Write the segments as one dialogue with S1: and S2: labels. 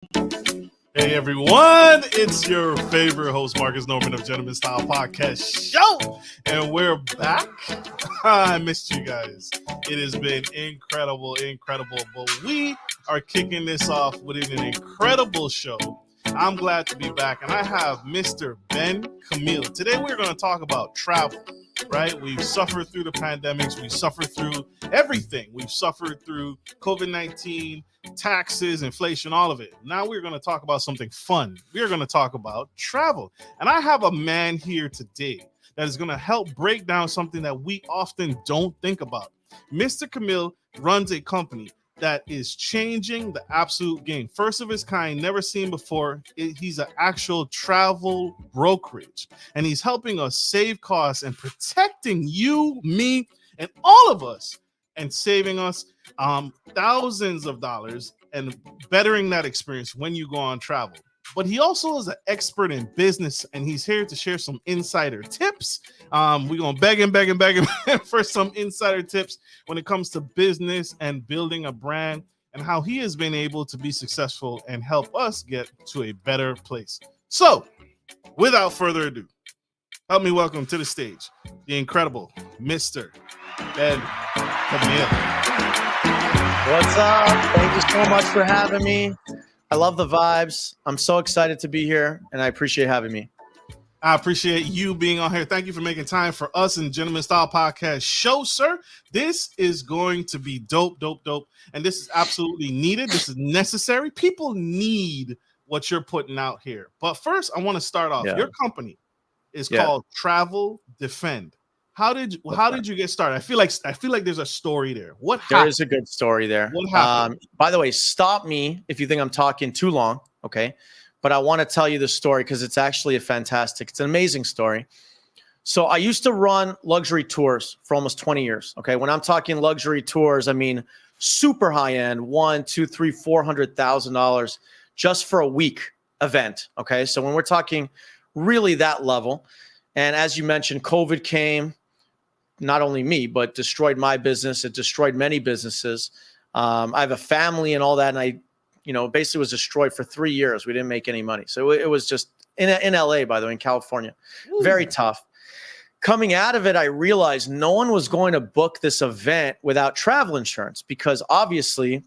S1: Hey everyone, it's your favorite host, Marcus Norman of Gentleman Style Podcast Show, and we're back. I missed you guys. It has been incredible, but we are kicking this off with an incredible show. I'm glad to be back, and I have Mr. Ben Camille. Today we're going to talk about travel, right? We've suffered through the pandemics. We've suffered through everything. We've suffered through COVID-19, taxes, inflation, all of it. Now we're going to talk about something fun. We're going to talk about travel. And I have a man here today that is going to help break down something that we often don't think about. Mr. Camille runs a company that is changing the absolute game. First of its kind, never seen before. He's an actual travel brokerage, and he's helping us save costs and protecting you, me, and all of us, and saving us thousands of dollars and bettering that experience when you go on travel. But he also is an expert in business, and he's here to share some insider tips. We're going to beg him for some insider tips when it comes to business and building a brand, and how he has been able to be successful and help us get to a better place. So, without further ado, help me welcome to the stage the incredible Mr. Ben Camille.
S2: What's up? Thank you so much for having me. I love the vibes. I'm so excited to be here, and I appreciate having me.
S1: I appreciate you being on here. Thank you for making time for us in Gentleman Style Podcast Show, sir. This is going to be dope. And this is absolutely needed. This is necessary. People need what you're putting out here. But first, I want to start off. Your company is called Travel Defend. How did you get started? I feel like there's a story there. What happened?
S2: There is a good story there.
S1: What happened?
S2: By the way, stop me if you think I'm talking too long, okay? But I want to tell you the story because it's actually it's an amazing story. So I used to run luxury tours for almost 20 years, okay? When I'm talking luxury tours, I mean super high end, $100,000, $200,000, $300,000, $400,000 just for a week event, okay? So when we're talking really that level, and as you mentioned, COVID came. Not only me, but destroyed my business. It destroyed many businesses. I have a family and all that. And I, basically was destroyed for 3 years. We didn't make any money. So it was just in LA, by the way, in California, very tough. Coming out of it, I realized no one was going to book this event without travel insurance because obviously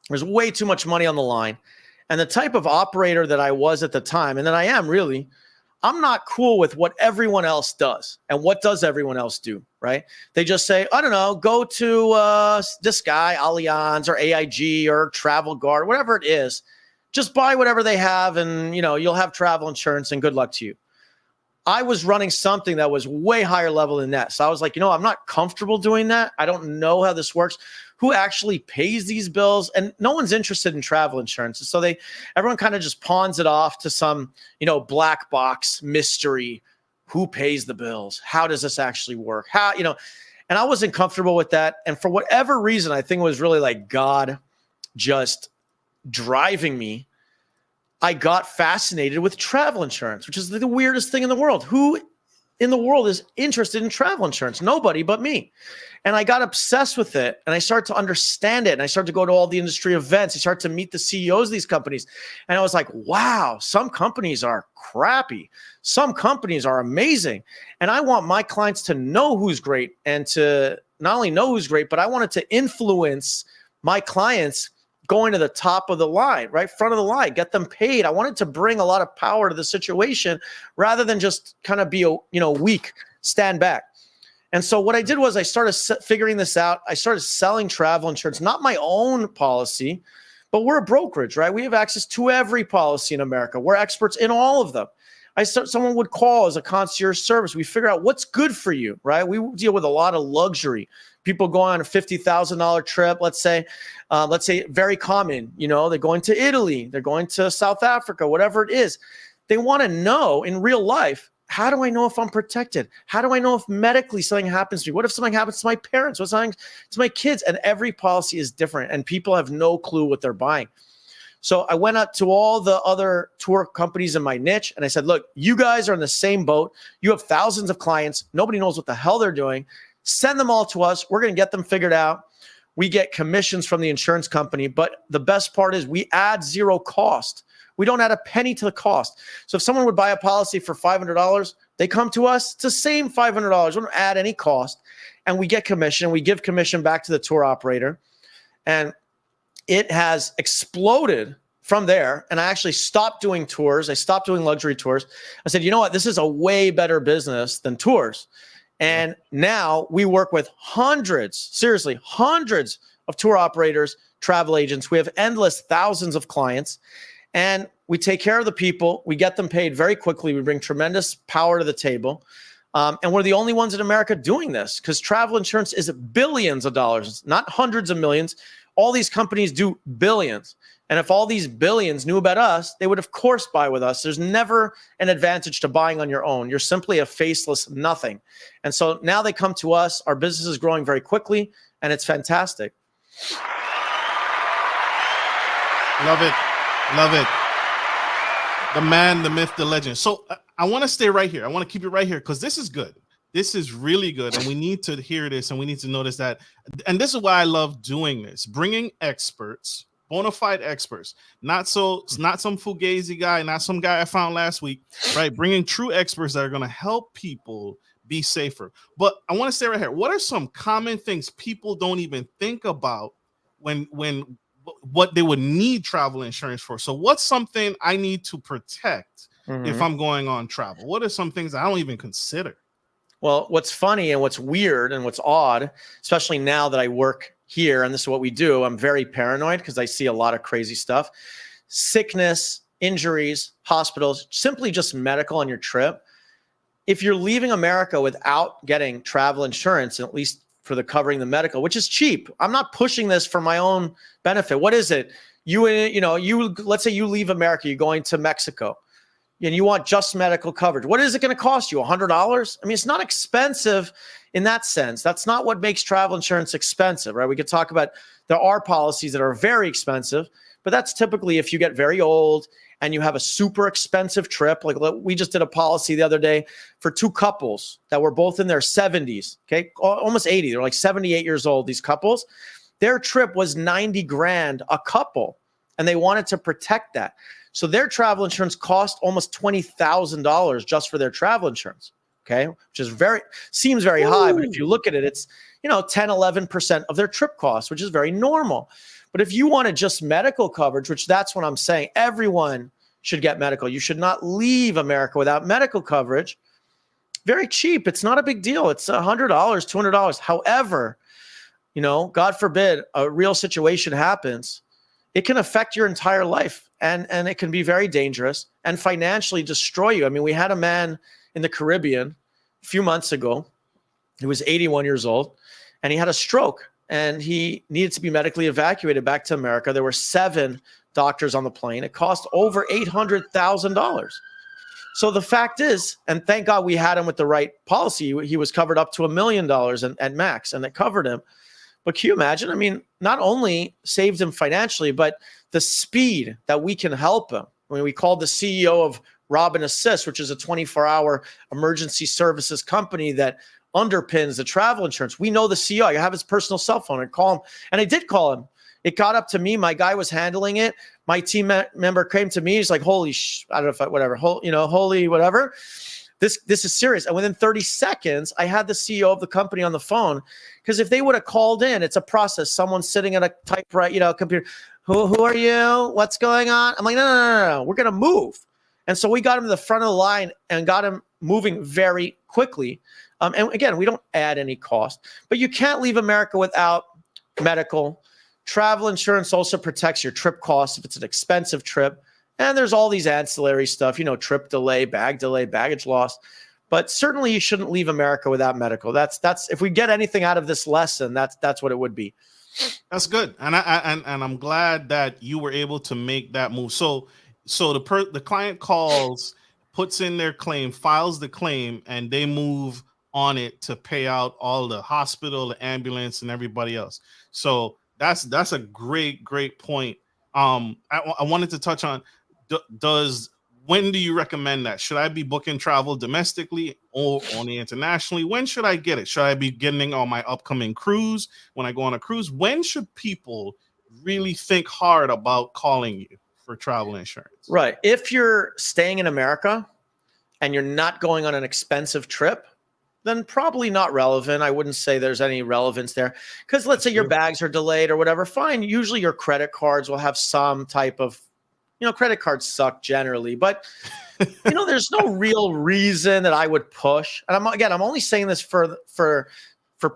S2: there's way too much money on the line. And the type of operator that I was at the time, and that I am really, I'm not cool with what everyone else does. And what does everyone else do, right? They just say, I don't know, go to this guy, Allianz or AIG or Travel Guard, whatever it is. Just buy whatever they have and, you'll have travel insurance and good luck to you. I was running something that was way higher level than that. So I was like, I'm not comfortable doing that. I don't know how this works. Who actually pays these bills? And no one's interested in travel insurance. So everyone kind of just pawns it off to some, black box mystery. Who pays the bills? How does this actually work? And I wasn't comfortable with that. And for whatever reason, I think it was really like God just driving me. I got fascinated with travel insurance, which is the weirdest thing in the world. Who in the world is interested in travel insurance? Nobody but me. And I got obsessed with it, and I started to understand it, and I started to go to all the industry events. I started to meet the CEOs of these companies, and I was like, wow, some companies are crappy. Some companies are amazing, and I want my clients to know who's great, and to not only know who's great, but I wanted to influence my clients going to the top of the line, right? Front of the line, get them paid. I wanted to bring a lot of power to the situation rather than just kind of be, weak, stand back. And so what I did was I started figuring this out. I started selling travel insurance, not my own policy, but we're a brokerage, right? We have access to every policy in America. We're experts in all of them. Someone would call as a concierge service. We figure out what's good for you, right? We deal with a lot of luxury. People going on a $50,000 trip, let's say very common, they're going to Italy, they're going to South Africa, whatever it is. They want to know in real life, how do I know if I'm protected? How do I know if medically something happens to me? What if something happens to my parents? What's something to my kids? And every policy is different, and people have no clue what they're buying. So I went out to all the other tour companies in my niche, and I said, look, you guys are in the same boat. You have thousands of clients. Nobody knows what the hell they're doing. Send them all to us. We're going to get them figured out. We get commissions from the insurance company, but the best part is we add zero cost. We don't add a penny to the cost. So if someone would buy a policy for $500, they come to us, it's the same $500. We don't add any cost. And we get commission. We give commission back to the tour operator. And it has exploded from there. And I actually stopped doing tours. I stopped doing luxury tours. I said, you know what? This is a way better business than tours. And now we work with hundreds, seriously, hundreds of tour operators, travel agents. We have endless thousands of clients, and we take care of the people. We get them paid very quickly. We bring tremendous power to the table. And we're the only ones in America doing this, because travel insurance is billions of dollars, not hundreds of millions. All these companies do billions. And if all these billions knew about us, they would, of course, buy with us. There's never an advantage to buying on your own. You're simply a faceless nothing. And so now they come to us. Our business is growing very quickly, and it's fantastic.
S1: Love it. Love it. The man, the myth, the legend. So I want to stay right here. I want to keep it right here because this is good. This is really good. And we need to hear this, and we need to notice that. And this is why I love doing this, bringing experts, bona fide experts, not some fugazi guy, not some guy I found last week, right? Bringing true experts that are going to help people be safer. But I want to stay right here. What are some common things people don't even think about when what they would need travel insurance for? So what's something I need to protect if I'm going on travel? What are some things I don't even consider?
S2: Well, what's funny and what's weird and what's odd, especially now that I work here and this is what we do, I'm very paranoid because I see a lot of crazy stuff. Sickness, injuries, hospitals, simply just medical on your trip. If you're leaving America without getting travel insurance, at least for the covering the medical, which is cheap. I'm not pushing this for my own benefit. What is it? Let's say you leave America, you're going to Mexico, and you want just medical coverage. What is it going to cost you? $100? I mean, it's not expensive in that sense. That's not what makes travel insurance expensive, right? We could talk about, there are policies that are very expensive, but that's typically if you get very old and you have a super expensive trip. Like we just did a policy the other day for two couples that were both in their 70s, okay, almost 80. They're like 78 years old, these couples. Their trip was $90,000 a couple, and they wanted to protect that. So their travel insurance cost almost $20,000 just for their travel insurance, okay, which is seems very high, but if you look at it, it's 10, 11% of their trip cost, which is very normal. But if you wanted just medical coverage, which that's what I'm saying, everyone should get medical. You should not leave America without medical coverage. Very cheap. It's not a big deal. It's $100, $200. However, God forbid a real situation happens, it can affect your entire life, and it can be very dangerous and financially destroy you. I mean, we had a man in the Caribbean a few months ago. He was 81 years old, and he had a stroke, and he needed to be medically evacuated back to America. There were 7 doctors on the plane. It cost over $800,000. So the fact is, and thank God we had him with the right policy, he was covered up to $1 million at max, and it covered him. But can you imagine? I mean, not only saved him financially, but the speed that we can help him. I mean, we called the CEO of Robin Assist, which is a 24-hour emergency services company that underpins the travel insurance. We know the CEO. I have his personal cell phone. I call him, and I did call him. It got up to me. My guy was handling it. My team member came to me. He's like, holy whatever. This is serious. And within 30 seconds, I had the CEO of the company on the phone, because if they would have called in, it's a process. Someone's sitting at a typewriter, computer. Who are you? What's going on? I'm like, no. We're going to move. And so we got him to the front of the line and got him moving very quickly. And again, we don't add any cost, but you can't leave America without medical. Travel insurance also protects your trip costs if it's an expensive trip. And there's all these ancillary stuff, trip delay, baggage loss. But certainly you shouldn't leave America without medical. That's if we get anything out of this lesson, that's what it would be.
S1: That's good. And I'm glad that you were able to make that move. So the client calls, puts in their claim, files the claim, and they move on it to pay out all the hospital, the ambulance, and everybody else. So that's a great point. I wanted to touch on, does when do you recommend that? Should I be booking travel domestically or only internationally? When should I get it? Should I be getting on my upcoming cruise when I go on a cruise? When should people really think hard about calling you for travel insurance?
S2: Right. If you're staying in America and you're not going on an expensive trip, then probably not relevant. I wouldn't say there's any relevance there. Because let's say your bags are delayed or whatever, fine. Usually your credit cards will have some type of, credit cards suck generally, but there's no real reason that I would push. And I'm only saying this for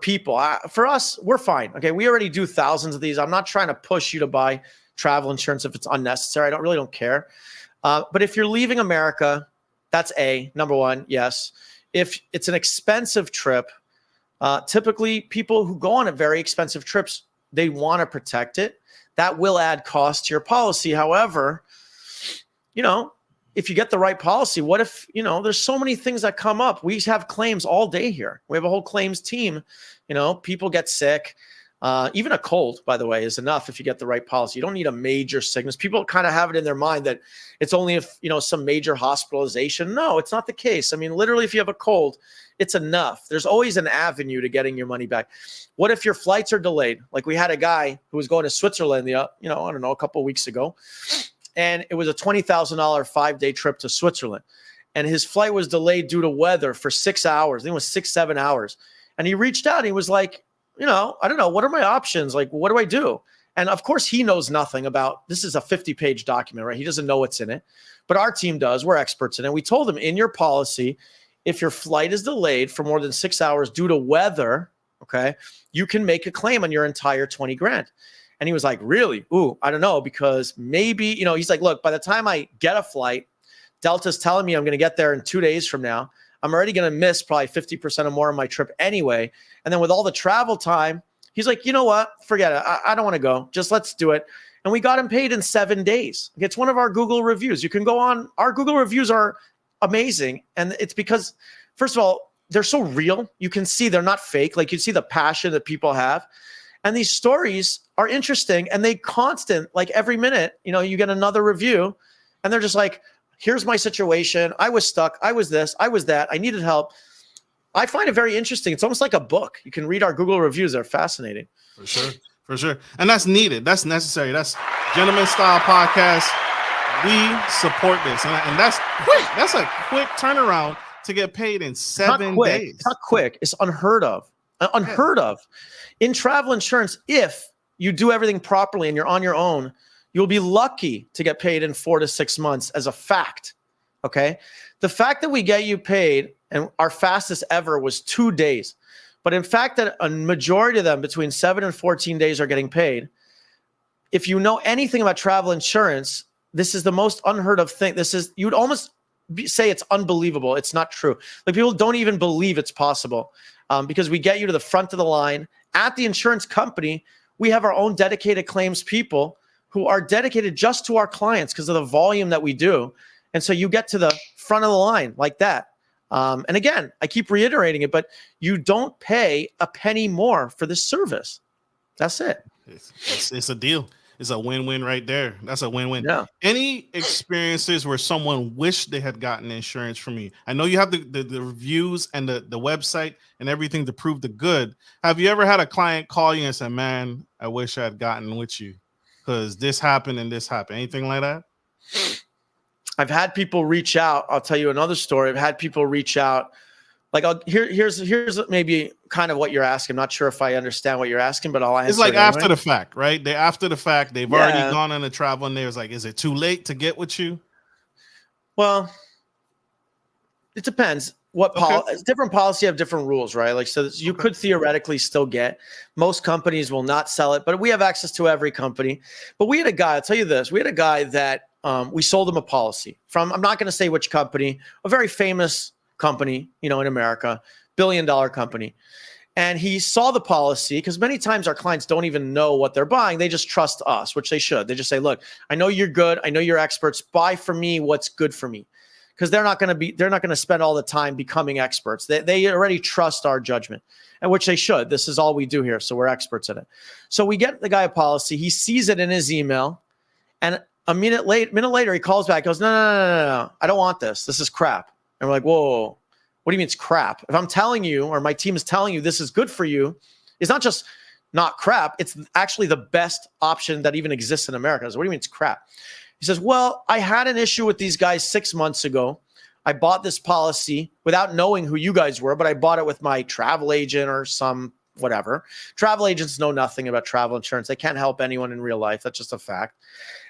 S2: people. For us, we're fine. Okay, we already do thousands of these. I'm not trying to push you to buy travel insurance if it's unnecessary. I don't care. But if you're leaving America, that's number one. Yes. If it's an expensive trip, typically people who go on very expensive trips, they want to protect it. That will add cost to your policy. However, if you get the right policy, what if, there's so many things that come up. We have claims all day here. We have a whole claims team. People get sick. Even a cold, by the way, is enough if you get the right policy. You don't need a major sickness. People kind of have it in their mind that it's only if, some major hospitalization. No, it's not the case. I mean, literally, if you have a cold, it's enough. There's always an avenue to getting your money back. What if your flights are delayed? Like we had a guy who was going to Switzerland, a couple of weeks ago, and it was a $20,000 5-day trip to Switzerland. And his flight was delayed due to weather for 6 hours. I think it was 6-7 hours. And he reached out and he was like, I don't know. What are my options? Like, what do I do? And of course, he knows nothing about this. Is a 50-page document, right? He doesn't know what's in it, but our team does. We're experts in it. We told him in your policy, if your flight is delayed for more than 6 hours due to weather, okay, you can make a claim on your entire $20,000. And he was like, really? Ooh, I don't know, because maybe, he's like, look, by the time I get a flight, Delta's telling me I'm going to get there in 2 days from now. I'm already going to miss probably 50% or more of my trip anyway. And then with all the travel time, he's like, you know what? Forget it. I don't want to go. Just let's do it. And we got him paid in 7 days. It's one of our Google reviews. You can go on. Our Google reviews are amazing. And it's because, first of all, they're so real. You can see they're not fake. Like you see the passion that people have. And these stories are interesting and they constant, like every minute, you get another review and they're just like, here's my situation. I was stuck. I was this. I was that. I needed help. I find it very interesting. It's almost like a book. You can read our Google reviews. They're fascinating.
S1: For sure. And that's needed. That's necessary. That's Gentleman Style Podcast. We support this. And that's quick. That's a quick turnaround to get paid in 7 days.
S2: It's not quick. It's unheard of. Unheard of. In travel insurance, if you do everything properly and you're on your own, you'll be lucky to get paid in 4 to 6 months as a fact, okay? The fact that we get you paid, and our fastest ever was 2 days, but in fact that a majority of them between 7 and 14 days are getting paid. If you know anything about travel insurance, this is the most unheard of thing. You'd almost say it's unbelievable. It's not true. Like people don't even believe it's possible because we get you to the front of the line. At the insurance company, we have our own dedicated claims people who are dedicated just to our clients because of the volume that we do. And so you get to the front of the line like that. And again, I keep reiterating it, but you don't pay a penny more for this service. That's it.
S1: It's a deal. It's a win-win right there. That's a win-win.
S2: Yeah.
S1: Any experiences where someone wished they had gotten insurance from you? I know you have the reviews and the website and everything to prove the good. Have you ever had a client call you and say, man, I wish I had gotten with you because this happened and this happened? Anything like that?
S2: I've had people reach out. I'll tell you another story. I've had people reach out. Like here's maybe kind of what you're asking. I'm not sure if I understand what you're asking, but I'll answer.
S1: It's like
S2: it anyway.
S1: After the fact, right? After the fact, they've already gone on a travel and there's like, is it too late to get with you?
S2: Well, it depends. Different policy have different rules, right? Like, so you could theoretically still get. Most companies will not sell it, but we have access to every company. But we had a guy, I'll tell you this, we had a guy that we sold him a policy from, I'm not going to say which company, a very famous company, in America, billion-dollar company. And he saw the policy because many times our clients don't even know what they're buying. They just trust us, which they should. They just say, look, I know you're good. I know you're experts. Buy for me what's good for me. Because they're not going to spend all the time becoming experts. They already trust our judgment, and which they should. This is all we do here. So we're experts in it. So we get the guy a policy. He sees it in his email. And A minute later, he calls back, goes, no, I don't want this. This is crap. And we're like, whoa, what do you mean it's crap? If I'm telling you, or my team is telling you this is good for you, it's not just not crap. It's actually the best option that even exists in America. So what do you mean it's crap? He says, well, I had an issue with these guys 6 months ago. I bought this policy without knowing who you guys were, but I bought it with my travel agent or some whatever. Travel agents know nothing about travel insurance. They can't help anyone in real life. That's just a fact.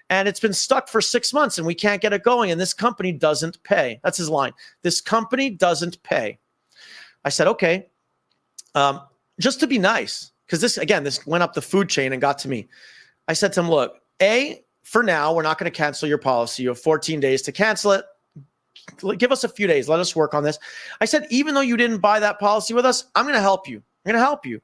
S2: And it's been stuck for 6 months and we can't get it going. And this company doesn't pay. That's his line. This company doesn't pay. I said, okay, just to be nice, because this went up the food chain and got to me. I said to him, look, for now, we're not going to cancel your policy. You have 14 days to cancel it. Give us a few days. Let us work on this. I said, even though you didn't buy that policy with us, I'm going to help you. I'm going to help you.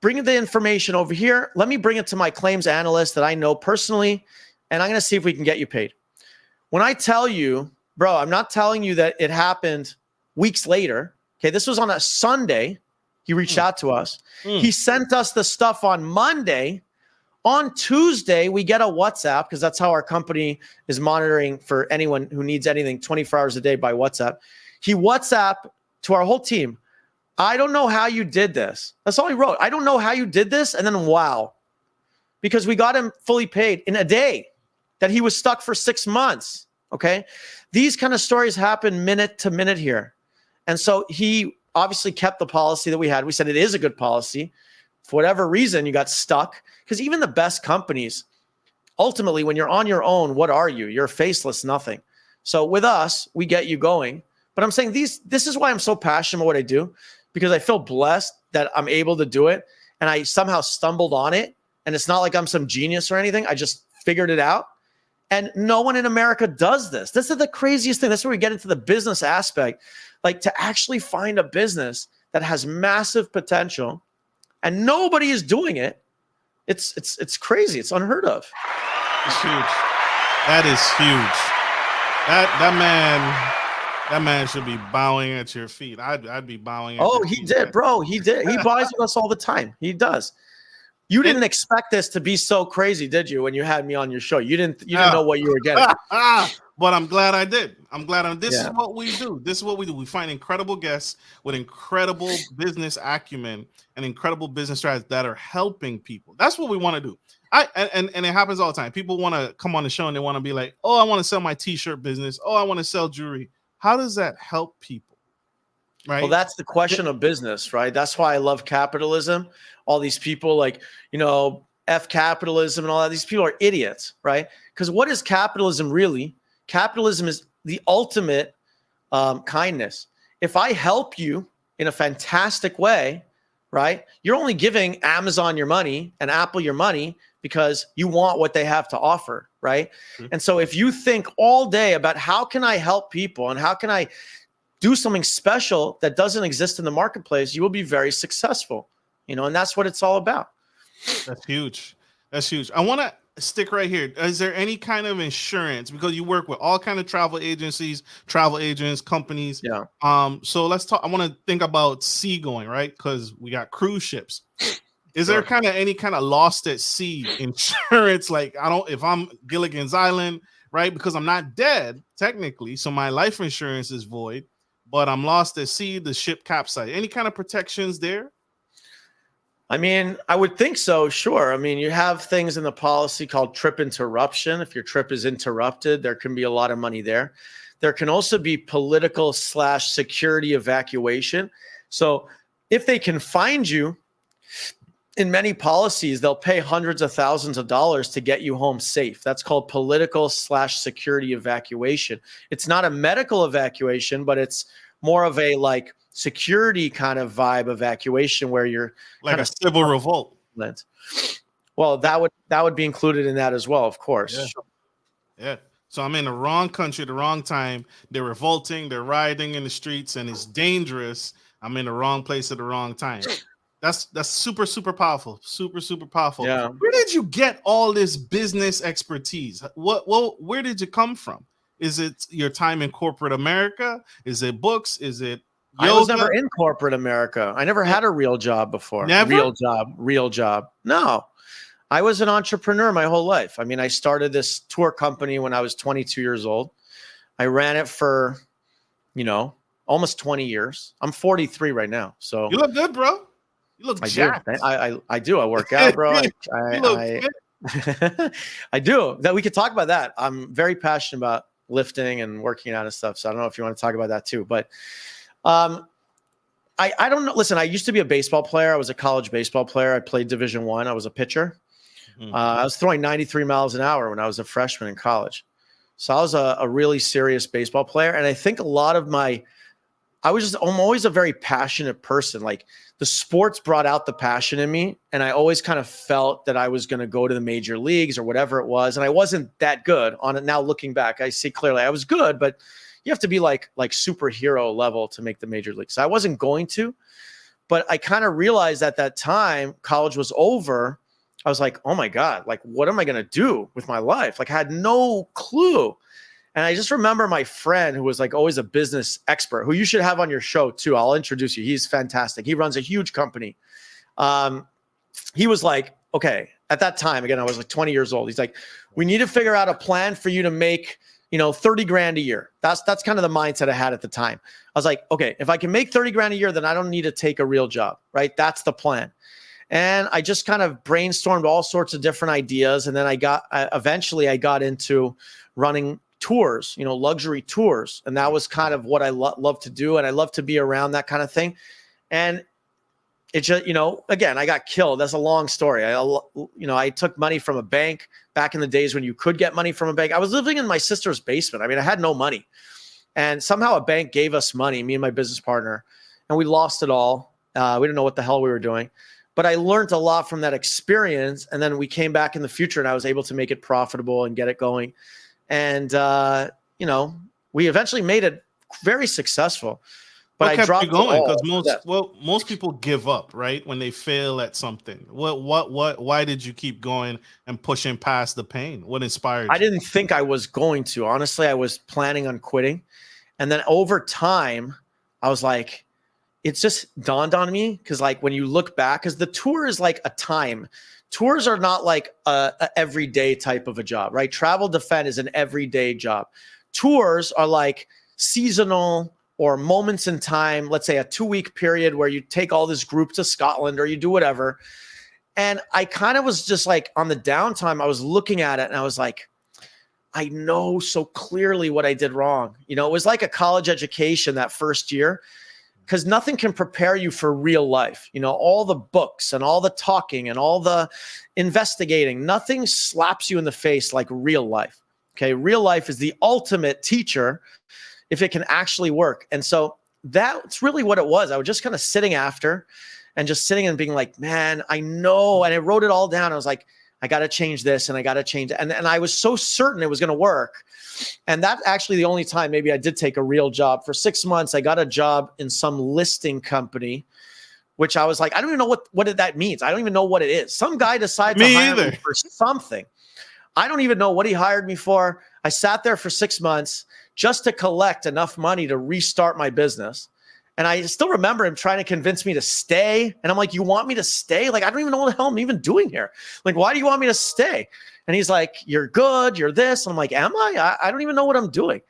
S2: Bring the information over here. Let me bring it to my claims analyst that I know personally, and I'm going to see if we can get you paid. When I tell you, bro, I'm not telling you that it happened weeks later. Okay, this was on a Sunday. He reached out to us. He sent us the stuff on Monday. On Tuesday, we get a WhatsApp, because that's how our company is monitoring for anyone who needs anything 24 hours a day by WhatsApp. He WhatsApp to our whole team. I don't know how you did this. That's all he wrote. I don't know how you did this. And then, wow, because we got him fully paid in a day that he was stuck for 6 months. Okay. These kind of stories happen minute to minute here. And so he obviously kept the policy that we had. We said it is a good policy. For whatever reason, you got stuck, because even the best companies, ultimately, when you're on your own, what are you? You're faceless nothing. So with us, we get you going. But I'm saying this is why I'm so passionate about what I do, because I feel blessed that I'm able to do it. And I somehow stumbled on it. And it's not like I'm some genius or anything. I just figured it out. And no one in America does this. This is the craziest thing. That's where we get into the business aspect. Like, to actually find a business that has massive potential and nobody is doing it. It's crazy. It's unheard of.
S1: It's huge. That is huge. That man should be bowing at your feet. I'd be bowing at your feet.
S2: He did, bro. He did. He buys with us all the time. He does. You didn't expect this to be so crazy, did you, when you had me on your show? You didn't know what you were getting.
S1: But I'm glad I did. This is what we do. This is what we do. We find incredible guests with incredible business acumen and incredible business strategies that are helping people. That's what we want to do. And it happens all the time. People want to come on the show and they want to be like, oh, I want to sell my t-shirt business. Oh, I want to sell jewelry. How does that help people? Right.
S2: Well, that's the question of business, right? That's why I love capitalism. All these people like, F capitalism and all that. These people are idiots, right? Because what is capitalism really? Capitalism is the ultimate kindness. If I help you in a fantastic way, right? You're only giving Amazon your money and Apple your money because you want what they have to offer, right? Mm-hmm. And so if you think all day about how can I help people and how can I do something special that doesn't exist in the marketplace, you will be very successful, and that's what it's all about.
S1: That's huge. That's huge. I want to stick right here. Is there any kind of insurance, because you work with all kind of travel agencies, travel agents, companies?
S2: Yeah.
S1: So let's talk. I want to think about seagoing, right? Because we got cruise ships. Is there any kind of lost at sea insurance? Like, if I'm Gilligan's Island, right? Because I'm not dead technically, so my life insurance is void, but I'm lost at sea, the ship capsized. Any kind of protections there?
S2: I mean, I would think so. Sure. I mean, you have things in the policy called trip interruption. If your trip is interrupted, there can be a lot of money there. There can also be political/security evacuation. So if they can find you, in many policies, they'll pay hundreds of thousands of dollars to get you home safe. That's called political/security evacuation. It's not a medical evacuation, but it's more of a security kind of vibe evacuation where you're
S1: like a civil revolt.
S2: Well, that would be included in that as well, of course.
S1: Yeah. So I'm in the wrong country, the wrong time. They're revolting, they're rioting in the streets, and it's dangerous. I'm in the wrong place at the wrong time. That's super, super powerful. Super, super powerful.
S2: Yeah.
S1: Where did you get all this business expertise? Where did you come from? Is it your time in corporate America? Is it books? Is it yoga?
S2: I was never in corporate America. I never had a real job before.
S1: Never?
S2: Real job. No. I was an entrepreneur my whole life. I mean, I started this tour company when I was 22 years old. I ran it for, almost 20 years. I'm 43 right now. So
S1: you look good, bro. You look jacked.
S2: I do. I work out, bro.
S1: You look fit.
S2: I do. That we could talk about that. I'm very passionate about lifting and working out and stuff. So I don't know if you want to talk about that too, but I don't know. Listen, I used to be a baseball player. I was a college baseball player. I played Division I. I was a pitcher. I was throwing 93 miles an hour when I was a freshman in college. So I was a really serious baseball player. And I think a lot of I'm always a very passionate person. Like the sports brought out the passion in me. And I always kind of felt that I was going to go to the major leagues or whatever it was. And I wasn't that good on it. Now looking back, I see clearly I was good, but you have to be like superhero level to make the major leagues. So I wasn't going to, but I kind of realized at that time college was over. I was like, oh my God, like, what am I going to do with my life? Like I had no clue. And I just remember my friend who was like always a business expert who you should have on your show too. I'll introduce you. He's fantastic. He runs a huge company. He was like, okay, at that time, again, I was like 20 years old. He's like, we need to figure out a plan for you to make, 30 grand a year. That's kind of the mindset I had at the time. I was like, okay, if I can make 30 grand a year, then I don't need to take a real job, right? That's the plan. And I just kind of brainstormed all sorts of different ideas. And then eventually I got into running tours, luxury tours. And that was kind of what I love to do. And I love to be around that kind of thing. And it just, again, I got killed. That's a long story. I took money from a bank back in the days when you could get money from a bank. I was living in my sister's basement. I mean, I had no money. And somehow a bank gave us money, me and my business partner, and we lost it all. We didn't know what the hell we were doing. But I learned a lot from that experience. And then we came back in the future and I was able to make it profitable and get it going. And, we eventually made it very successful. But
S1: what
S2: I
S1: kept
S2: dropped
S1: you going?
S2: Because
S1: most people give up, right? When they fail at something. Why did you keep going and pushing past the pain? What inspired you?
S2: I didn't think I was going to. Honestly, I was planning on quitting. And then over time, I was like, it's just dawned on me because like when you look back, because the tour is like a time. Tours are not like a everyday type of a job, right? Travel Defend is an everyday job. Tours are like seasonal or moments in time, let's say a 2-week period where you take all this group to Scotland or you do whatever. And I kind of was just like on the downtime, I was looking at it and I was like, I know so clearly what I did wrong. It was like a college education that first year. Because nothing can prepare you for real life. All the books and all the talking and all the investigating, nothing slaps you in the face like real life. Okay. Real life is the ultimate teacher if it can actually work. And so that's really what it was. I was just kind of sitting after and just sitting and being like, man, I know. And I wrote it all down. I was like, I got to change this and I got to change it. And I was so certain it was going to work. And that's actually the only time maybe I did take a real job. For 6 months, I got a job in some listing company, which I was like, I don't even know what that means. I don't even know what it is. Some guy decided to hire me for something. I don't even know what he hired me for. I sat there for 6 months just to collect enough money to restart my business. And I still remember him trying to convince me to stay. And I'm like, you want me to stay? Like, I don't even know what the hell I'm even doing here. Like, why do you want me to stay? And he's like, you're good. You're this. And I'm like, am I? I don't even know what I'm doing.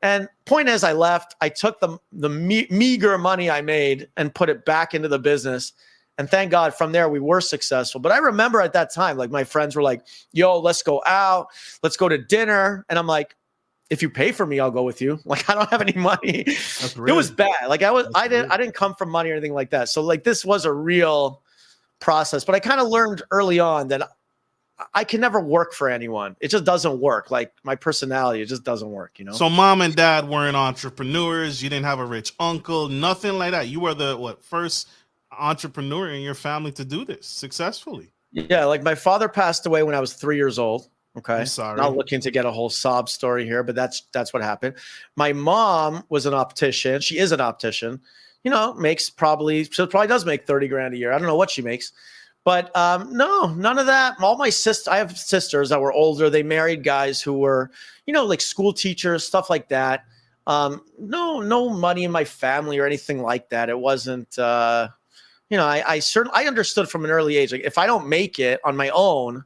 S2: And point is, I left. I took the meager money I made and put it back into the business. And thank God from there, we were successful. But I remember at that time, like my friends were like, yo, let's go out. Let's go to dinner. And I'm like, if you pay for me, I'll go with you. Like, I don't have any money. It was bad. Like I didn't come from money or anything like that. So like, this was a real process, but I kind of learned early on that I can never work for anyone. It just doesn't work. Like my personality, it just doesn't work, So
S1: mom and dad weren't entrepreneurs. You didn't have a rich uncle, nothing like that. You were the first entrepreneur in your family to do this successfully.
S2: Yeah. Like my father passed away when I was 3 years old. Okay.
S1: I'm sorry.
S2: Not looking to get a whole sob story here, but that's what happened. My mom was an optician. She is an optician, she probably does make 30 grand a year. I don't know what she makes, but no, none of that. I have sisters that were older. They married guys who were, like school teachers, stuff like that. No money in my family or anything like that. It wasn't, I understood from an early age, like if I don't make it on my own,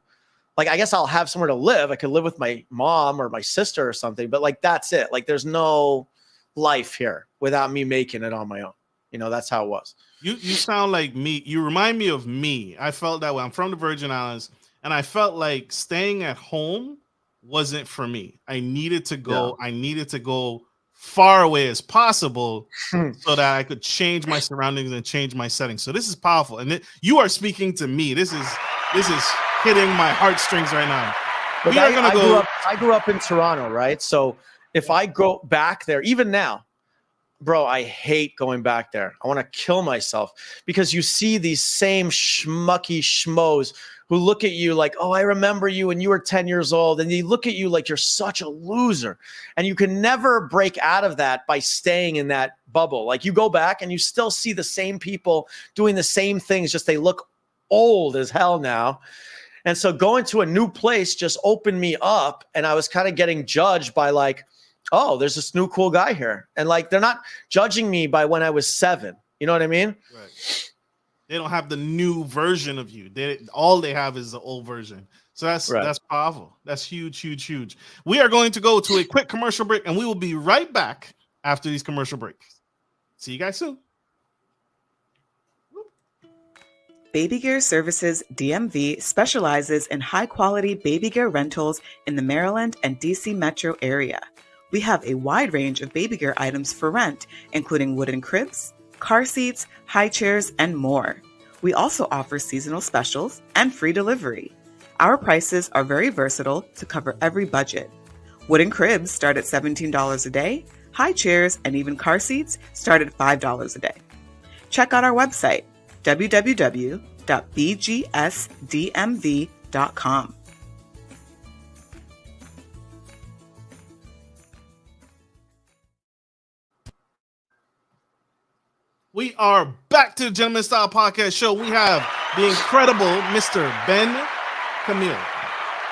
S2: Like, I guess I'll have somewhere to live. I could live with my mom or my sister or something, but like, that's it. Like, there's no life here without me making it on my own. You know, that's how it was.
S1: You sound like me. You remind me of me. I felt that way. I'm from the Virgin Islands, and I felt like staying at home wasn't for me. I needed to go.
S2: Yeah.
S1: I needed to go far away as possible
S2: Hmm.
S1: so that I could change my surroundings and change my settings. So this is powerful, and you are speaking to me. This is hitting my heartstrings right now.
S2: But I grew up in Toronto, right? So if I go back there, even now, bro, I hate going back there. I want to kill myself because you see these same schmucky schmoes who look at you like, oh, I remember you when you were 10 years old. And they look at you like you're such a loser. And you can never break out of that by staying in that bubble. Like, you go back and you still see the same people doing the same things, just they look old as hell now. And so going to a new place just opened me up, and I was kind of getting judged by like, oh, there's this new cool guy here. And like, they're not judging me by when I was 7. You know what I mean?
S1: Right. They don't have the new version of you. All they have is the old version. So that's powerful. That's huge, huge, huge. We are going to go to a quick commercial break, and we will be right back after these commercial breaks. See you guys soon.
S3: Baby Gear Services DMV specializes in high-quality baby gear rentals in the Maryland and DC metro area. We have a wide range of baby gear items for rent, including wooden cribs, car seats, high chairs, and more. We also offer seasonal specials and free delivery. Our prices are very versatile to cover every budget. Wooden cribs start at $17 a day, high chairs and even car seats start at $5 a day. Check out our website, www.bgsdmv.com.
S1: We are back to the Gentleman Style Podcast Show. We have the incredible Mr. Ben Camille.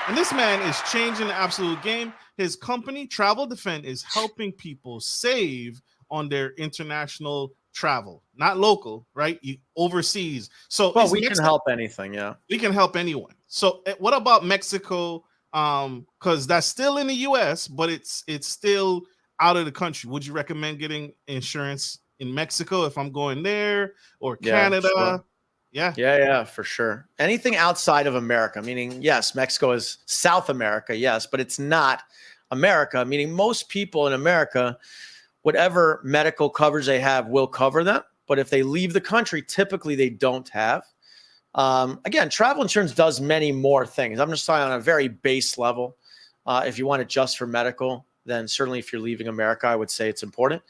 S1: And this man is changing the absolute game. His company, Travel Defend, is helping people save on their international travel. Not local, right? Overseas. So
S2: well, we can help anything, yeah.
S1: We can help anyone. So what about Mexico? Because that's still in the US, but it's still out of the country. Would you recommend getting insurance in Mexico if I'm going there, or Canada?
S2: Sure. Yeah, for sure. Anything outside of America, meaning, yes, Mexico is South America, yes, but it's not America, meaning most people in America, whatever medical coverage they have will cover them. But if they leave the country, typically they don't have. Again, travel insurance does many more things. I'm just talking on a very base level. If you want it just for medical, then certainly if you're leaving America, I would say it's important.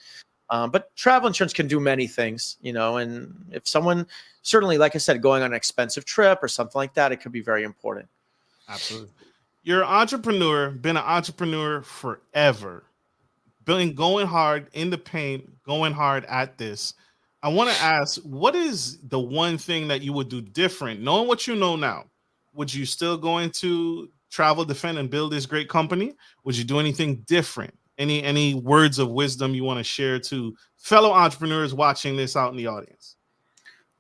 S2: But travel insurance can do many things, you know, and if someone, certainly, like I said, going on an expensive trip or something like that, it could be very important.
S1: Absolutely. You're an entrepreneur, been an entrepreneur forever, been going hard in the paint, going hard at this. I want to ask, what is the one thing that you would do different, knowing what you know now? Would you still go into Travel Defend and build this great company? Would you do anything different? Any words of wisdom you want to share to fellow entrepreneurs watching this out in the audience?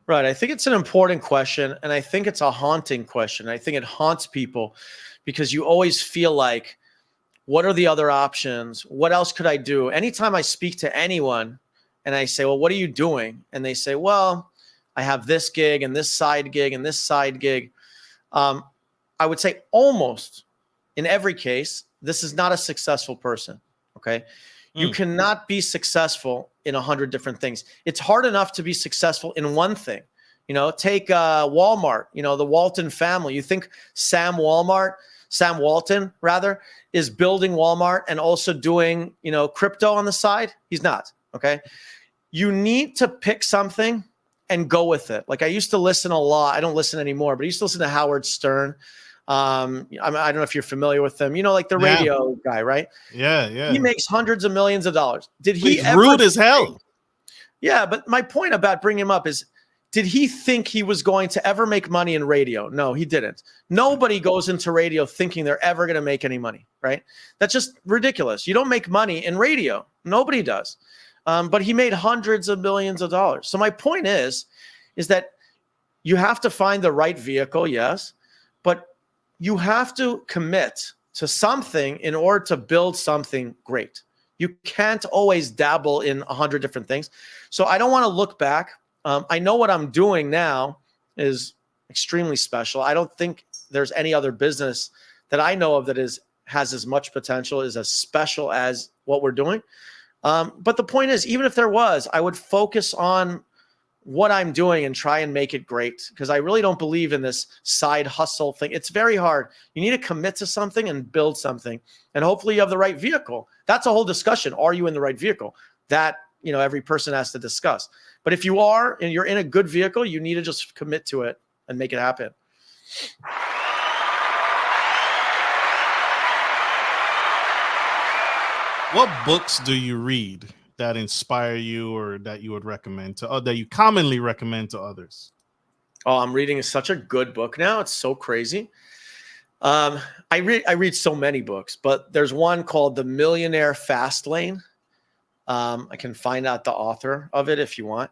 S2: Right. I think it's an important question, and I think it's a haunting question. I think it haunts people because you always feel like, what are the other options? What else could I do? Anytime I speak to anyone and I say, well, what are you doing? And they say, well, I have this gig and this side gig and this side gig. I would say almost in every case, this is not a successful person. Okay. You cannot be successful in 100 different things. It's hard enough to be successful in one thing. You know, take Walmart, you know, the Walton family. You think Sam Walton rather, is building Walmart and also doing, you know, crypto on the side? He's not. Okay. You need to pick something and go with it. Like, I used to listen a lot. I don't listen anymore, but I used to listen to Howard Stern. I don't know if you're familiar with him, you know, like the radio guy, right?
S1: Yeah.
S2: He makes hundreds of millions of dollars.
S1: He's rude as hell.
S2: Yeah. But my point about bringing him up is, did he think he was going to ever make money in radio? No, he didn't. Nobody goes into radio thinking they're ever going to make any money, right? That's just ridiculous. You don't make money in radio. Nobody does. But he made hundreds of millions of dollars. So my point is that you have to find the right vehicle, yes, but you have to commit to something in order to build something great. You can't always dabble in 100 different things. So I don't want to look back. I know what I'm doing now is extremely special. I don't think there's any other business that I know of that has as much potential, is as special as what we're doing. But the point is, even if there was, I would focus on what I'm doing and try and make it great, because I really don't believe in this side hustle thing. It's very hard. You need to commit to something and build something, and hopefully you have the right vehicle. That's a whole discussion. Are you in the right vehicle? That, every person has to discuss. But if you are and you're in a good vehicle, you need to just commit to it and make it happen.
S1: What books do you read that inspire you, or that you would recommend to, or that you commonly recommend to others?
S2: Oh, I'm reading such a good book now. It's so crazy. I read so many books, but there's one called The Millionaire Fast Lane. I can find out the author of it if you want.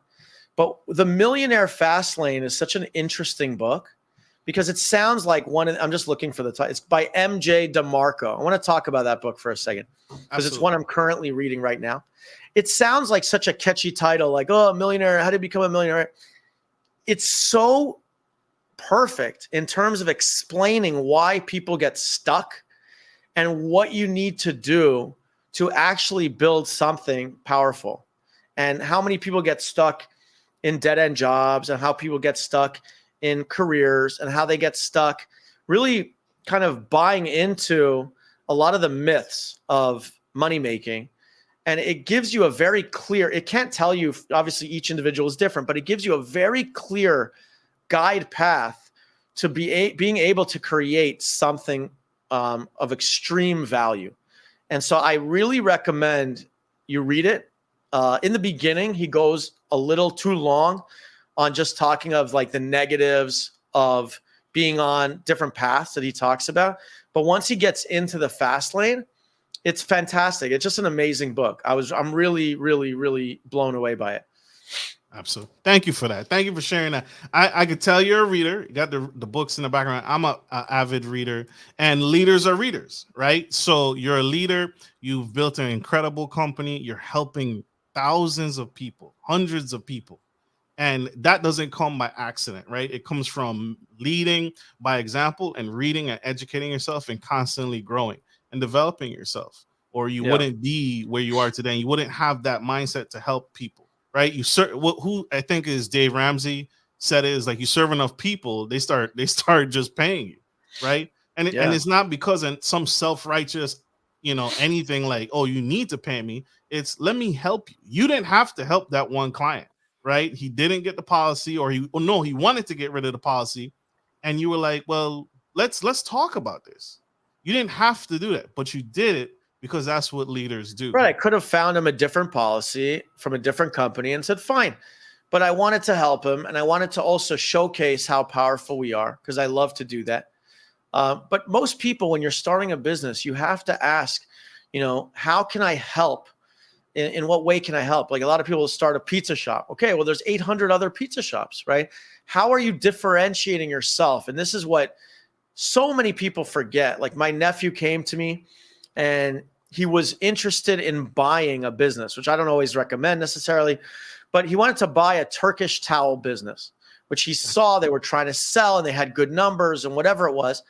S2: But The Millionaire Fast Lane is such an interesting book because it sounds like I'm just looking for the title. It's by M.J. DeMarco. I want to talk about that book for a second because it's one I'm currently reading right now. It sounds like such a catchy title, like, oh, a millionaire, how to become a millionaire. It's so perfect in terms of explaining why people get stuck and what you need to do to actually build something powerful, and how many people get stuck in dead-end jobs, and how people get stuck in careers, and how they get stuck really kind of buying into a lot of the myths of money making. And it gives you a very clear, it can't tell you, obviously each individual is different, but it gives you a very clear guide path to being able to create something of extreme value. And so I really recommend you read it. In the beginning, he goes a little too long on just talking of like the negatives of being on different paths that he talks about. But once he gets into the fast lane, it's fantastic. It's just an amazing book. I'm really, really, really blown away by it.
S1: Absolutely. Thank you for that. Thank you for sharing that. I could tell you're a reader. You got the books in the background. I'm a avid reader, and leaders are readers, right? So you're a leader. You've built an incredible company. You're helping thousands of people, hundreds of people. And that doesn't come by accident, right? It comes from leading by example and reading and educating yourself and constantly growing and developing yourself, or you wouldn't be where you are today. You wouldn't have that mindset to help people, right? Who I think is Dave Ramsey said it, is like, you serve enough people, they start just paying you, right? And it's not because of some self-righteous, anything like, oh, you need to pay me. It's, let me help you. You didn't have to help that one client, right? He didn't get the policy, or he wanted to get rid of the policy, and you were like, well, let's talk about this. You didn't have to do that, but you did it because that's what leaders do.
S2: Right. I could have found him a different policy from a different company and said, fine. But I wanted to help him, and I wanted to also showcase how powerful we are, because I love to do that. But most people, when you're starting a business, you have to ask, how can I help? In what way can I help? Like, a lot of people start a pizza shop. Okay, well, there's 800 other pizza shops, right? How are you differentiating yourself? And this is what so many people forget. Like, my nephew came to me and he was interested in buying a business, which I don't always recommend necessarily, but he wanted to buy a Turkish towel business, which he saw they were trying to sell and they had good numbers and whatever it was.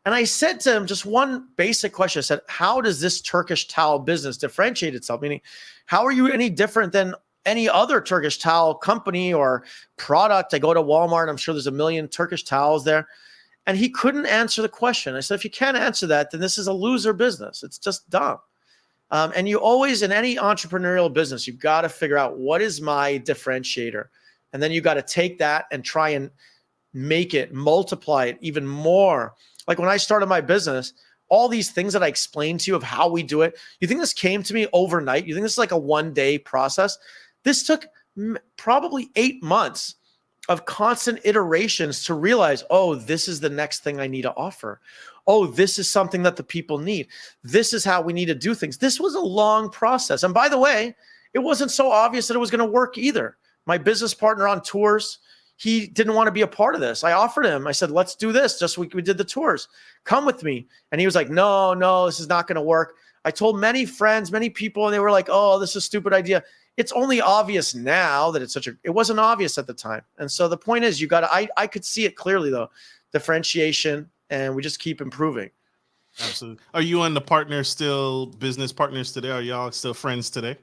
S2: And I said to him just one basic question. I said, how does this Turkish towel business differentiate itself? Meaning, how are you any different than any other Turkish towel company or product? I go to Walmart, I'm sure there's a million Turkish towels there. And he couldn't answer the question. I said, if you can't answer that, then this is a loser business. It's just dumb. And you always, in any entrepreneurial business, you've got to figure out, what is my differentiator? And then you got to take that and try and make it, multiply it even more. Like, when I started my business, all these things that I explained to you of how we do it, you think this came to me overnight? You think this is like a one-day process? This took probably 8 months of constant iterations to realize, oh, this is the next thing I need to offer. Oh, this is something that the people need. This is how we need to do things. This was a long process. And by the way, it wasn't so obvious that it was going to work either. My business partner on tours, he didn't want to be a part of this. I offered him, I said, let's do this. Just we did the tours. Come with me. And he was like, no, this is not going to work. I told many friends, many people, and they were like, oh, this is a stupid idea. It's only obvious now that it wasn't obvious at the time. And so the point is, I could see it clearly though, differentiation, and we just keep improving.
S1: Absolutely. Are you and the partner still business partners today? Are y'all still friends today?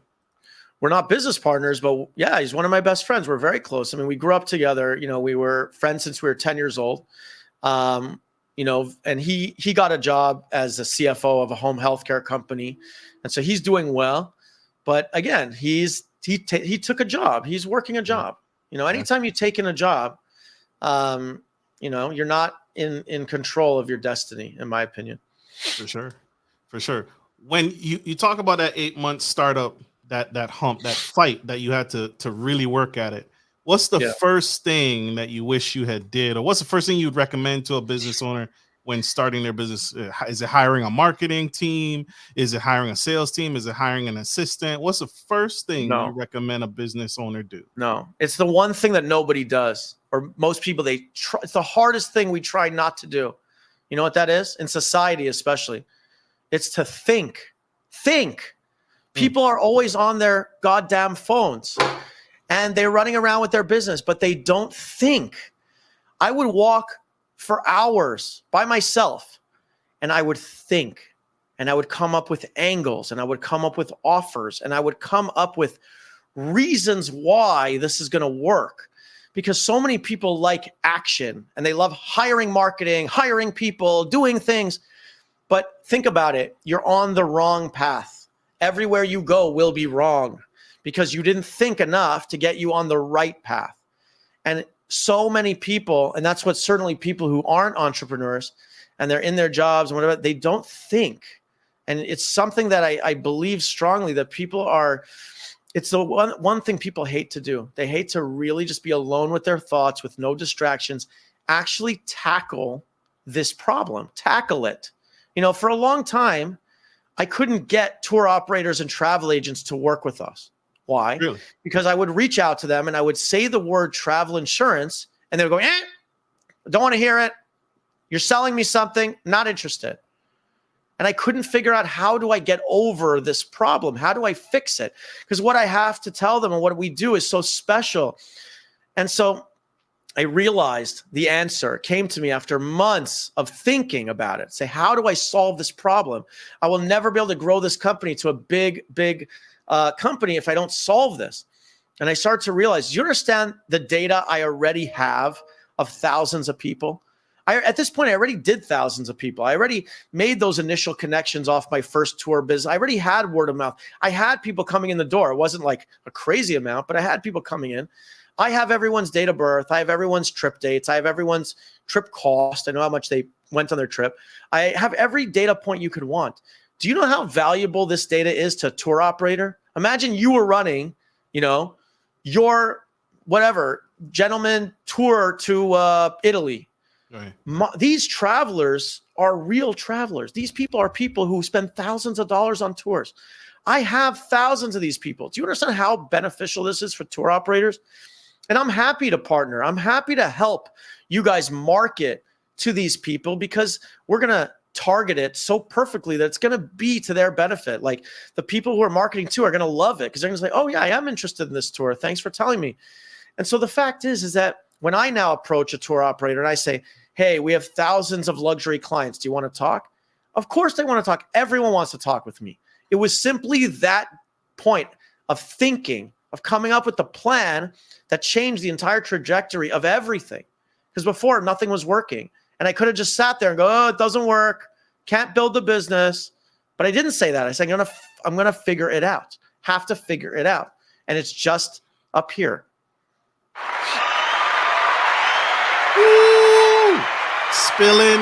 S2: We're not business partners, but yeah, he's one of my best friends. We're very close. I mean, we grew up together. You know, we were friends since we were 10 years old. You know, and he got a job as a CFO of a home healthcare company, and so he's doing well. But again, he took a job. He's working a job. You know, anytime you take in a job, you know, you're not in control of your destiny, in my opinion.
S1: For sure. When you talk about that 8-month startup, that hump, that fight that you had to really work at it, what's the first thing that you wish you had did, or what's the first thing you'd recommend to a business owner when starting their business? Is it hiring a marketing team? Is it hiring a sales team? Is it hiring an assistant? What's the first thing you recommend a business owner do? No,
S2: it's the one thing that nobody does, or most people, it's the hardest thing we try not to do. You know what that is? In society, especially, it's to think. People are always on their goddamn phones and they're running around with their business, but they don't think. I would walk for hours by myself and I would think, and I would come up with angles, and I would come up with offers, and I would come up with reasons why this is going to work. Because so many people like action and they love hiring marketing, hiring people, doing things. But think about it. You're on the wrong path. Everywhere you go will be wrong because you didn't think enough to get you on the right path. And so many people, and that's what certainly people who aren't entrepreneurs and they're in their jobs and whatever, they don't think. And it's something that I believe strongly that people are, it's the one thing people hate to do. They hate to really just be alone with their thoughts, with no distractions, actually tackle this problem, tackle it. You know, for a long time, I couldn't get tour operators and travel agents to work with us. Why? Really? Because I would reach out to them and I would say the word travel insurance and they would go, don't want to hear it. You're selling me something, not interested. And I couldn't figure out, how do I get over this problem? How do I fix it? Because what I have to tell them and what we do is so special. And so I realized the answer came to me after months of thinking about it. Say, how do I solve this problem? I will never be able to grow this company to a big company if I don't solve this. And I started to realize, you understand the data I already have of thousands of people? At this point, I already did thousands of people. I already made those initial connections off my first tour business. I already had word of mouth. I had people coming in the door. It wasn't like a crazy amount, but I had people coming in. I have everyone's date of birth. I have everyone's trip dates. I have everyone's trip cost. I know how much they went on their trip. I have every data point you could want. Do you know how valuable this data is to a tour operator? Imagine you were running, you know, your whatever gentleman tour to Italy. Right. These travelers are real travelers. These people are people who spend thousands of dollars on tours. I have thousands of these people. Do you understand how beneficial this is for tour operators? And I'm happy to partner. I'm happy to help you guys market to these people because we're going to target it so perfectly that it's going to be to their benefit. Like the people who are marketing to are going to love it because they're going to say, oh yeah, I am interested in this tour. Thanks for telling me. And so the fact is that when I now approach a tour operator and I say, hey, we have thousands of luxury clients. Do you want to talk? Of course they want to talk. Everyone wants to talk with me. It was simply that point of thinking, of coming up with the plan that changed the entire trajectory of everything. Because before, nothing was working. And I could have just sat there and go, oh, it doesn't work. Can't build the business. But I didn't say that. I said, I'm gonna figure it out. Have to figure it out. And it's just up here.
S1: Woo! Spilling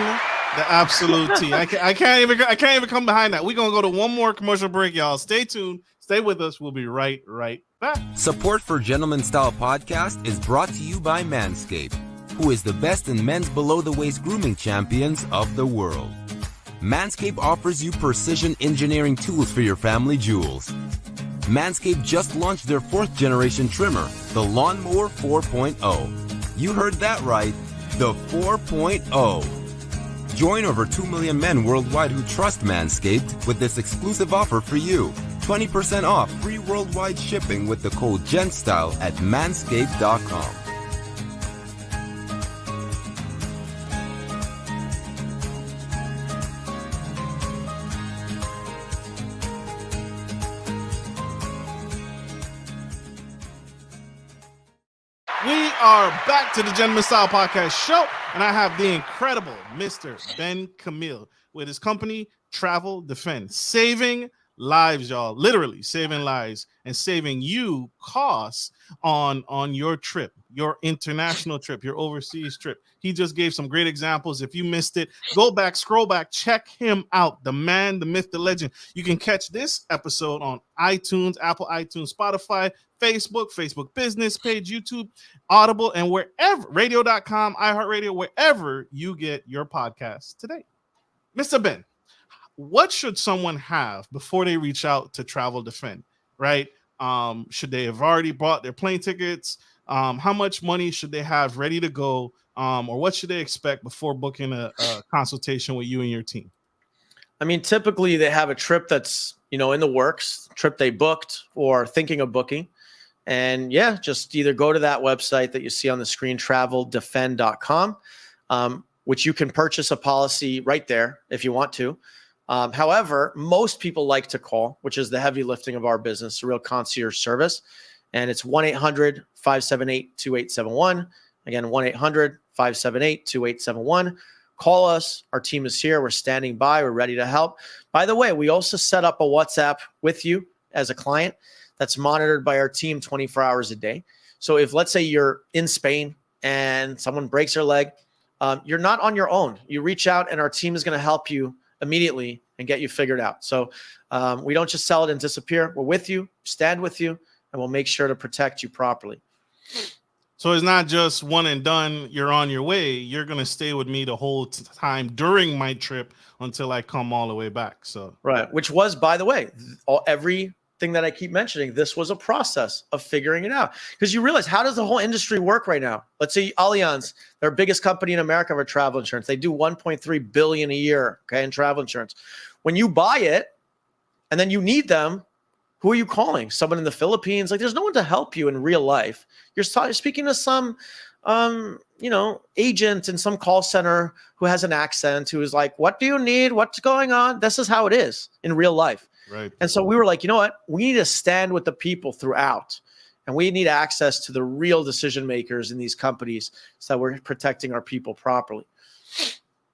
S1: the absolute tea. I can't even come behind that. We're gonna go to one more commercial break, y'all. Stay tuned. Stay with us. We'll be right back.
S4: Support for Gentleman Style Podcast is brought to you by Manscaped, who is the best in men's below-the-waist grooming champions of the world. Manscaped offers you precision engineering tools for your family jewels. Manscaped just launched their 4th generation trimmer, the Lawnmower 4.0. You heard that right. The 4.0. Join over 2 million men worldwide who trust Manscaped with this exclusive offer for you. 20% off free worldwide shipping with the code GENTSTYLE at manscaped.com.
S1: We are back to the Gentleman Style Podcast Show, and I have the incredible Mr. Ben Camille with his company, Travel Defend, saving lives, y'all, literally saving lives and saving you costs on your trip, your international trip, your overseas trip. He just gave some great examples. If you missed it, go back, scroll back, check him out. The man, the myth, the legend. You can catch this episode on iTunes, Apple iTunes, Spotify, Facebook business page, YouTube, Audible, and wherever, radio.com, iHeartRadio, wherever you get your podcast today. Mr. Ben, what should someone have before they reach out to Travel Defend, right? Should they have already bought their plane tickets? How much money should they have ready to go? Or what should they expect before booking a consultation with you and your team?
S2: I mean, typically they have a trip that's, in the works, trip they booked or thinking of booking. And yeah, just either go to that website that you see on the screen, traveldefend.com, which you can purchase a policy right there if you want to. However, most people like to call, which is the heavy lifting of our business, a real concierge service. And it's 1-800-578-2871. Again, 1-800-578-2871. Call us. Our team is here. We're standing by. We're ready to help. By the way, we also set up a WhatsApp with you as a client that's monitored by our team 24 hours a day. So if, let's say, you're in Spain and someone breaks their leg, you're not on your own. You reach out and our team is going to help you immediately and get you figured out. So we don't just sell it and disappear. We're with you, stand with you, and we'll make sure to protect you properly.
S1: So it's not just one and done. You're on your way. You're going to stay with me the whole time during my trip until I come all the way back. So
S2: right. Which was, by the way, everything that I keep mentioning, this was a process of figuring it out. Because you realize, how does the whole industry work right now? Let's say Allianz, their biggest company in America for travel insurance. They do $1.3 billion a year, in travel insurance. When you buy it and then you need them, who are you calling? Someone in the Philippines? Like, there's no one to help you in real life. You're speaking to some, agent in some call center who has an accent, who is like, what do you need? What's going on? This is how it is in real life.
S1: Right.
S2: And so we were like, you know what? We need to stand with the people throughout. And we need access to the real decision makers in these companies so that we're protecting our people properly.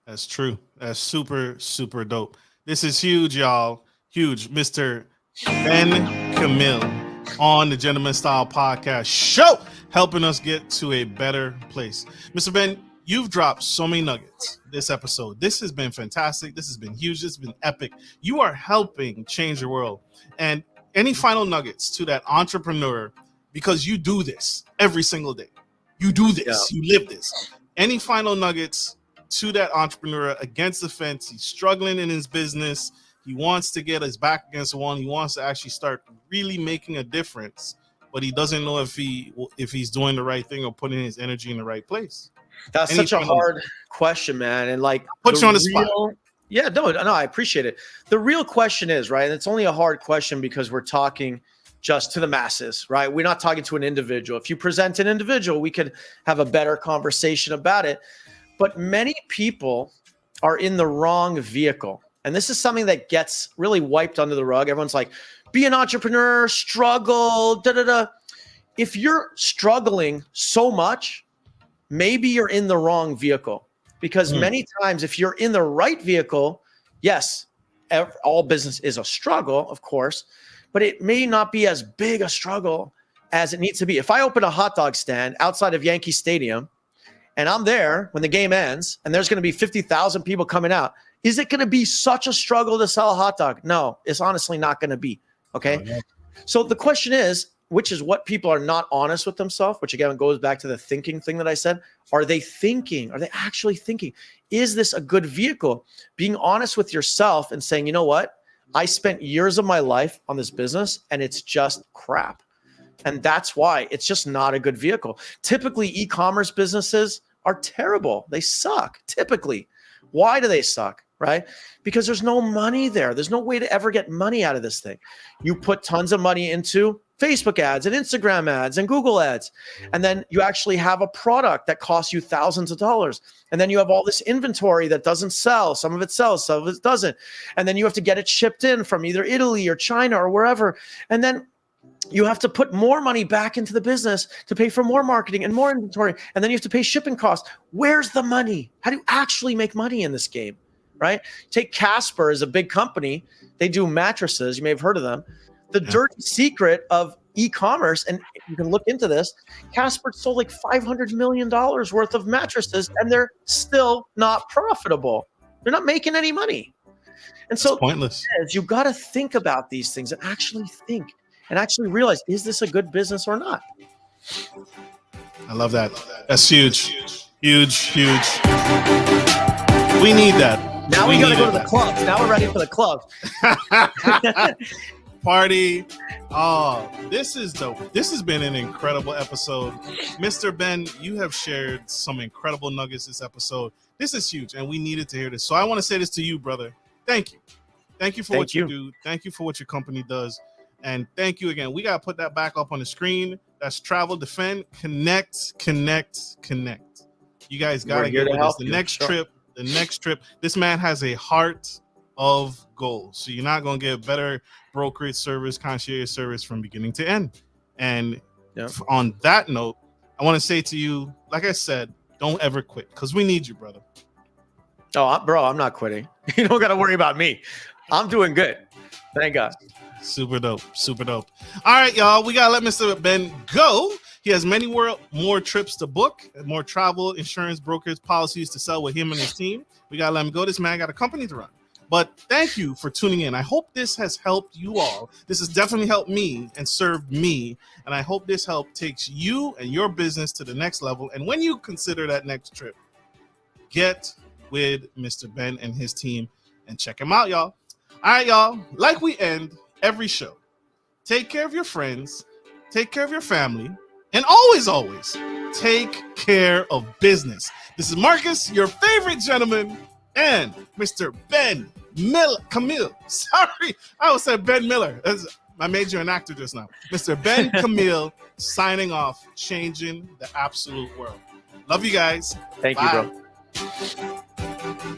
S1: That's true. That's super, super dope. This is huge, y'all. Huge. Mr. Ben Camille on the Gentleman Style Podcast Show, helping us get to a better place. Mr. Ben, you've dropped so many nuggets this episode. This has been fantastic. This has been huge. This has been epic. You are helping change the world. And any final nuggets to that entrepreneur, because you do this every single day. You do this. Yeah. You live this. Any final nuggets to that entrepreneur against the fence? He's struggling in his business. He wants to get his back against the wall. He wants to actually start really making a difference, but he doesn't know if he's doing the right thing or putting his energy in the right place.
S2: That's such a hard question, man. And like,
S1: put you on the spot.
S2: Yeah, no, I appreciate it. The real question is, right, and it's only a hard question because we're talking just to the masses, right? We're not talking to an individual. If you present an individual, we could have a better conversation about it. But many people are in the wrong vehicle. And this is something that gets really wiped under the rug. Everyone's like, be an entrepreneur, struggle, da-da-da. If you're struggling so much, maybe you're in the wrong vehicle. Because many times if you're in the right vehicle, yes, all business is a struggle, of course, but it may not be as big a struggle as it needs to be. If I open a hot dog stand outside of Yankee Stadium and I'm there when the game ends and there's going to be 50,000 people coming out, is it going to be such a struggle to sell a hot dog? No, it's honestly not going to be. Okay. Oh, yeah. So the question is, which is what people are not honest with themselves, which again goes back to the thinking thing that I said. Are they thinking? Are they actually thinking? Is this a good vehicle? Being honest with yourself and saying, you know what? I spent years of my life on this business and it's just crap. And that's why it's just not a good vehicle. Typically, e-commerce businesses are terrible. They suck, typically. Why do they suck, right? Because there's no money there. There's no way to ever get money out of this thing. You put tons of money into Facebook ads and Instagram ads and Google ads. And then you actually have a product that costs you thousands of dollars. And then you have all this inventory that doesn't sell. Some of it sells, some of it doesn't. And then you have to get it shipped in from either Italy or China or wherever. And then you have to put more money back into the business to pay for more marketing and more inventory. And then you have to pay shipping costs. Where's the money? How do you actually make money in this game, right? Take Casper as a big company. They do mattresses. You may have heard of them. The dirty secret of e-commerce, and you can look into this, Casper sold like $500 million worth of mattresses, and they're still not profitable. They're not making any money. And so
S1: it's pointless.
S2: You got to think about these things and actually think and actually realize, is this a good business or not?
S1: I love that. That's huge. Huge. We need that.
S2: Now we got to go to the clubs. Now we're ready for the clubs.
S1: Party. Oh, this is dope. This has been an incredible episode. Mr. Ben, you have shared some incredible nuggets this episode. This is huge, and we needed to hear this. So I want to say this to you, brother. Thank you. Thank you for what you do. Thank you for what your company does. And thank you again. We got to put that back up on the screen. That's Travel, Defend, Connect. You guys got to get with us. The next trip. This man has a heart of gold. So you're not going to get better brokerage service, concierge service from beginning to end. And on that note, I want to say to you, like I said, don't ever quit because we need you, brother.
S2: Oh, bro, I'm not quitting. You don't got to worry about me. I'm doing good. Thank God.
S1: Super dope. All right, y'all. We got to let Mr. Ben go. He has many more trips to book, more travel, insurance, brokerage policies to sell with him and his team. We got to let him go. This man got a company to run. But thank you for tuning in. I hope this has helped you all. This has definitely helped me and served me. And I hope this help takes you and your business to the next level. And when you consider that next trip, get with Mr. Ben and his team and check him out, y'all. All right, y'all. Like we end every show, take care of your friends, take care of your family, and always take care of business. This is Marcus, your favorite gentleman, and Mr. Ben Camille. Sorry, I almost said Ben Miller. I made you an actor just now. Mr. Ben Camille signing off, changing the absolute world. Love you guys.
S2: Thank
S1: Bye.
S2: you,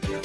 S2: bro.